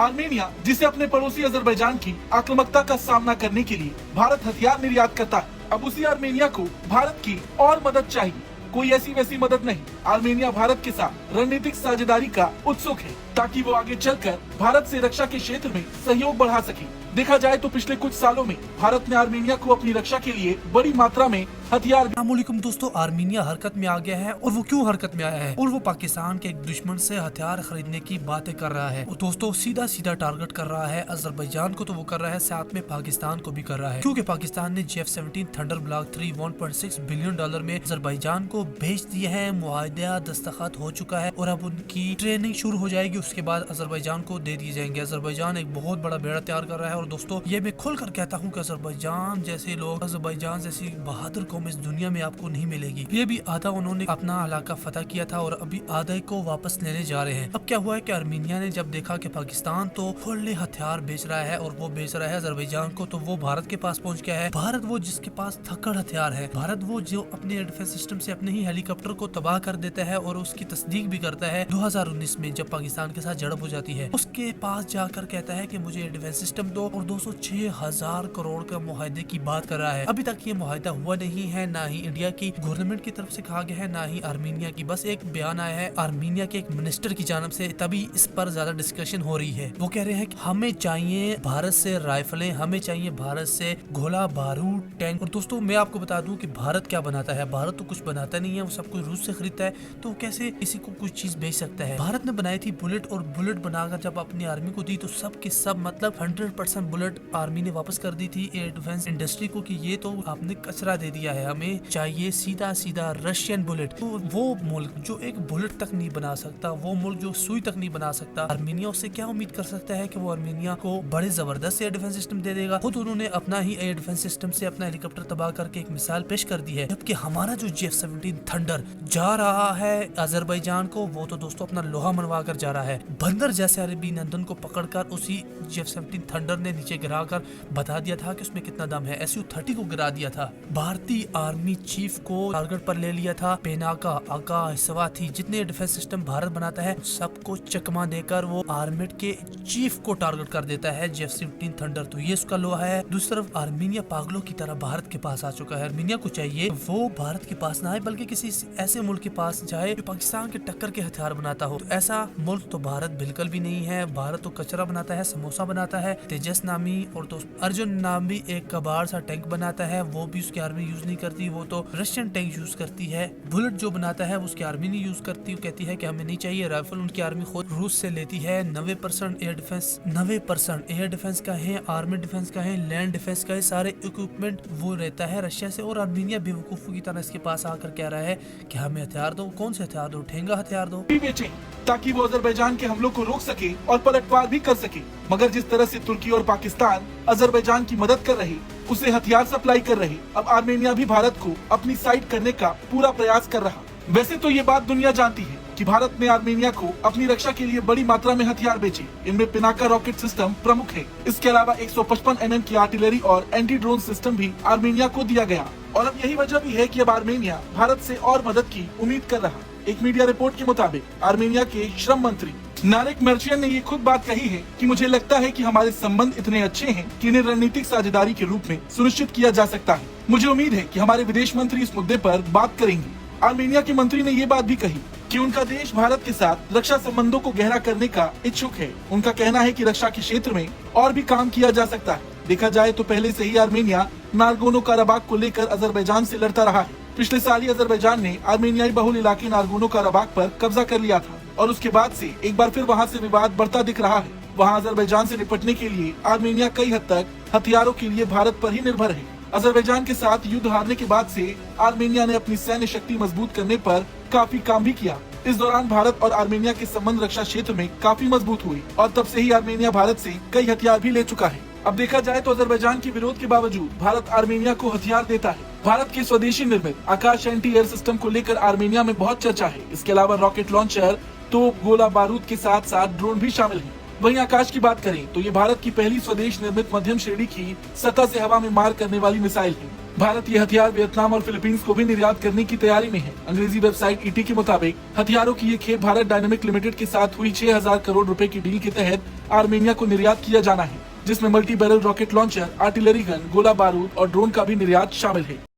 Armenia, जिसे अपने पड़ोसी अजरबैजान की आक्रामकता का सामना करने के लिए भारत हथियार निर्यात करता है, अब उसी आर्मेनिया को भारत की और मदद चाहिए। कोई ऐसी वैसी मदद नहीं। आर्मेनिया भारत के साथ रणनीतिक साझेदारी का उत्सुक है ताकि वो आगे चलकर भारत से रक्षा के क्षेत्र में सहयोग बढ़ा सके। देखा जाए तो पिछले कुछ सालों में भारत ने आर्मेनिया को अपनी रक्षा के लिए बड़ी मात्रा में हथियार। अस्सलामुअलैकुम दोस्तों, आर्मेनिया हरकत में आ गया है और वो क्यों हरकत में आया है और वो पाकिस्तान के एक दुश्मन से हथियार खरीदने की बातें कर रहा है। दोस्तों सीधा सीधा टारगेट कर रहा है अजरबैजान को, तो वो कर रहा है साथ में पाकिस्तान को भी कर रहा है, क्योंकि पाकिस्तान ने J-17 थंडर ब्लॉक 3 $1.6 बिलियन में अजरबैजान को भेज दिए हैं। मुआहदा दस्तखत हो चुका है और अब उनकी ट्रेनिंग शुरू हो जाएगी, उसके बाद अजरबैजान को दे दिए जाएंगे। अजरबैजान एक बहुत बड़ा बेड़ा तैयार कर रहा है और दोस्तों ये मैं खुलकर कहता हूँ कि अजरबैजान जैसे लोग, अजरबैजान जैसी बहादुर कौम इस दुनिया में आपको नहीं मिलेगी। ये भी आधा उन्होंने अपना इलाका फतह किया था और अभी आधा को वापस लेने जा रहे हैं। अब क्या हुआ है कि आर्मेनिया ने जब देखा कि पाकिस्तान तो फुल्ली हथियार बेच रहा है और वो बेच रहा है अजरबैजान को, तो वो भारत के पास पहुंच गया है। भारत वो जिसके पास थक्कड़ हथियार है, भारत वो जो अपने एयर डिफेंस सिस्टम से अपने ही हेलीकॉप्टर को तबाह कर देता है और उसकी तस्दीक भी करता है। 2019 में जब पाकिस्तान के साथ झड़प हो जाती है, उसके पास जाकर कहता है कि मुझे एयर डिफेंस सिस्टम दो और 206,000 करोड़ का मुआहदे की बात कर रहा है। अभी तक ये मुआहदा हुआ नहीं है, ना ही इंडिया की गवर्नमेंट की तरफ से कहा गया है, ना ही आर्मेनिया की। बस एक बयान आया है आर्मेनिया के एक मिनिस्टर की जानब से, तभी इस पर ज्यादा डिस्कशन हो रही है। वो कह रहे हैं कि हमें चाहिए भारत से राइफलें, हमें चाहिए भारत से गोला बारूद, टैंक। और दोस्तों मैं आपको बता दूं कि भारत क्या बनाता है, भारत तो कुछ बनाता नहीं है, वो सब कुछ रूस से खरीदता है, तो कैसे किसी को कुछ चीज बेच सकता है। भारत ने बनाई थी बुलेट और बुलेट बनाकर जब अपनी आर्मी को दी तो सब के सब मतलब 100% बुलेट आर्मी ने वापस कर दी थी एयर डिफेंस इंडस्ट्री को कि ये तो आपने कचरा दे दिया है, हमें चाहिए सीधा सीधा रशियन बुलेट। तो वो मुल्क जो एक बुलेट तक नहीं बना सकता, वो मुल्क जो सुई तक नहीं बना सकता, आर्मेनिया उससे क्या उम्मीद कर सकता है कि वो आर्मेनिया को बड़े जबरदस्त एयर डिफेंस सिस्टम दे देगा। खुद उन्होंने अपना ही एयर डिफेंस सिस्टम से अपना हेलीकॉप्टर तबाह करके एक मिसाल पेश कर दी है। जबकि हमारा जो J-17 थंडर जा रहा है अजरबैजान को, वो तो दोस्तों अपना लोहा मनवा कर जा रहा है। बंदर जैसे अरबी नंदन को पकड़कर उसी J-17 थंडर ने नीचे गिरा कर बता दिया था कि उसमें कितना दम है। Su-30 को गिरा दिया था। भारतीय आर्मी चीफ को टारगेट पर ले लिया था। पेनाका, आकाश, स्वाति, जितने डिफेंस सिस्टम भारत बनाता है सबको चकमा देकर वो आर्मी के चीफ को टारगेट कर देता है J-17 थंडर। तो ये उसका लोहा है। दूसरी तरफ आर्मेनिया पागलों की तरह भारत के पास आ चुका है। आर्मेनिया को चाहिए वो भारत के पास ना आए बल्कि किसी ऐसे मुल्क के पास जाए जो पाकिस्तान के टक्कर के हथियार बनाता हो। तो ऐसा मुल्क तो भारत बिल्कुल भी नहीं है। भारत तो कचरा बनाता है, समोसा बनाता है। तेजस नामी और तो अर्जुन नामी एक कबाड़ सा टैंक बनाता है, वो भी उसकी आर्मी यूज नहीं करती, वो तो रशियन टैंक यूज करती है। बुलेट जो बनाता है वो उसकी आर्मी नहीं यूज करती, वो कहती है कि हमें नहीं चाहिए। राइफल उनकी आर्मी खुद रूस से लेती है। 90% एयर डिफेंस, 90% एयर डिफेंस का है, आर्मी डिफेंस का है, लैंड डिफेंस का है, सारे इक्विपमेंट वो रहता है रशिया से। और आर्मेनिया बेवकूफों की तरह इसके पास आकर कह रहा है कि हमें हथियार दो। कौन से हथियार दो? ठेंगा हथियार दो बेचे ताकि वो अजरबैजान के हमलों को रोक सके और पलटवार भी कर सके। मगर जिस तरह से तुर्की और पाकिस्तान अजरबैजान की मदद कर रहे, उसे हथियार सप्लाई कर रहे, अब आर्मेनिया भी भारत को अपनी साइड करने का पूरा प्रयास कर रहा। वैसे तो ये बात दुनिया जानती है कि भारत ने आर्मेनिया को अपनी रक्षा के लिए बड़ी मात्रा में हथियार बेचे। इनमें पिनाका रॉकेट सिस्टम प्रमुख है। इसके अलावा 155 mm की आर्टिलरी और एंटी ड्रोन सिस्टम भी आर्मेनिया को दिया गया। और अब यही वजह भी है कि अब आर्मेनिया भारत से और मदद की उम्मीद कर रहा। एक मीडिया रिपोर्ट के मुताबिक आर्मेनिया के श्रम मंत्री नारिक मर्चियन ने ये खुद बात कही है कि मुझे लगता है कि हमारे संबंध इतने अच्छे हैं कि इन्हें रणनीतिक साझेदारी के रूप में सुनिश्चित किया जा सकता है। मुझे उम्मीद है कि हमारे विदेश मंत्री इस मुद्दे पर बात करेंगे। आर्मेनिया के मंत्री ने ये बात भी कही कि उनका देश भारत के साथ रक्षा संबंधों को गहरा करने का इच्छुक है। उनका कहना है कि रक्षा के क्षेत्र में और भी काम किया जा सकता है। देखा जाए तो पहले से ही आर्मेनिया नारगोनो काराबाग को लेकर अजरबैजान से लड़ता रहा है। पिछले साल ही अजरबैजान ने आर्मेनियाई बहुल इलाके नारगोनो काराबाग पर कब्जा कर लिया था और उसके बाद से एक बार फिर वहां से विवाद बढ़ता दिख रहा है। वहां अजरबैजान से निपटने के लिए आर्मेनिया कई हद तक हथियारों के लिए भारत पर ही निर्भर है। अजरबैजान के साथ युद्ध हारने के बाद से आर्मेनिया ने अपनी सैन्य शक्ति मजबूत करने पर काफी काम भी किया। इस दौरान भारत और आर्मेनिया के संबंध रक्षा क्षेत्र में काफी मजबूत हुए और तब से ही आर्मेनिया भारत से कई हथियार भी ले चुका है। अब देखा जाए तो अजरबैजान के विरोध के बावजूद भारत आर्मेनिया को हथियार देता है। भारत के स्वदेशी निर्मित आकाश एंटी एयर सिस्टम को लेकर आर्मेनिया में बहुत चर्चा है। इसके अलावा रॉकेट लॉन्चर, तोप, गोला बारूद के साथ साथ ड्रोन भी शामिल है। वहीं आकाश की बात करें तो ये भारत की पहली स्वदेश निर्मित मध्यम श्रेणी की सतह से हवा में मार करने वाली मिसाइल है। भारत ये हथियार वियतनाम और फिलीपींस को भी निर्यात करने की तैयारी में है। अंग्रेजी वेबसाइट ईटी के मुताबिक हथियारों की ये खेप भारत डायनामिक लिमिटेड के साथ हुई 6,000 करोड़ रुपए की डील के तहत आर्मेनिया को निर्यात किया जाना है, जिसमें multi barrel rocket launcher, artillery gun, गोला बारूद और ड्रोन का भी निर्यात शामिल है।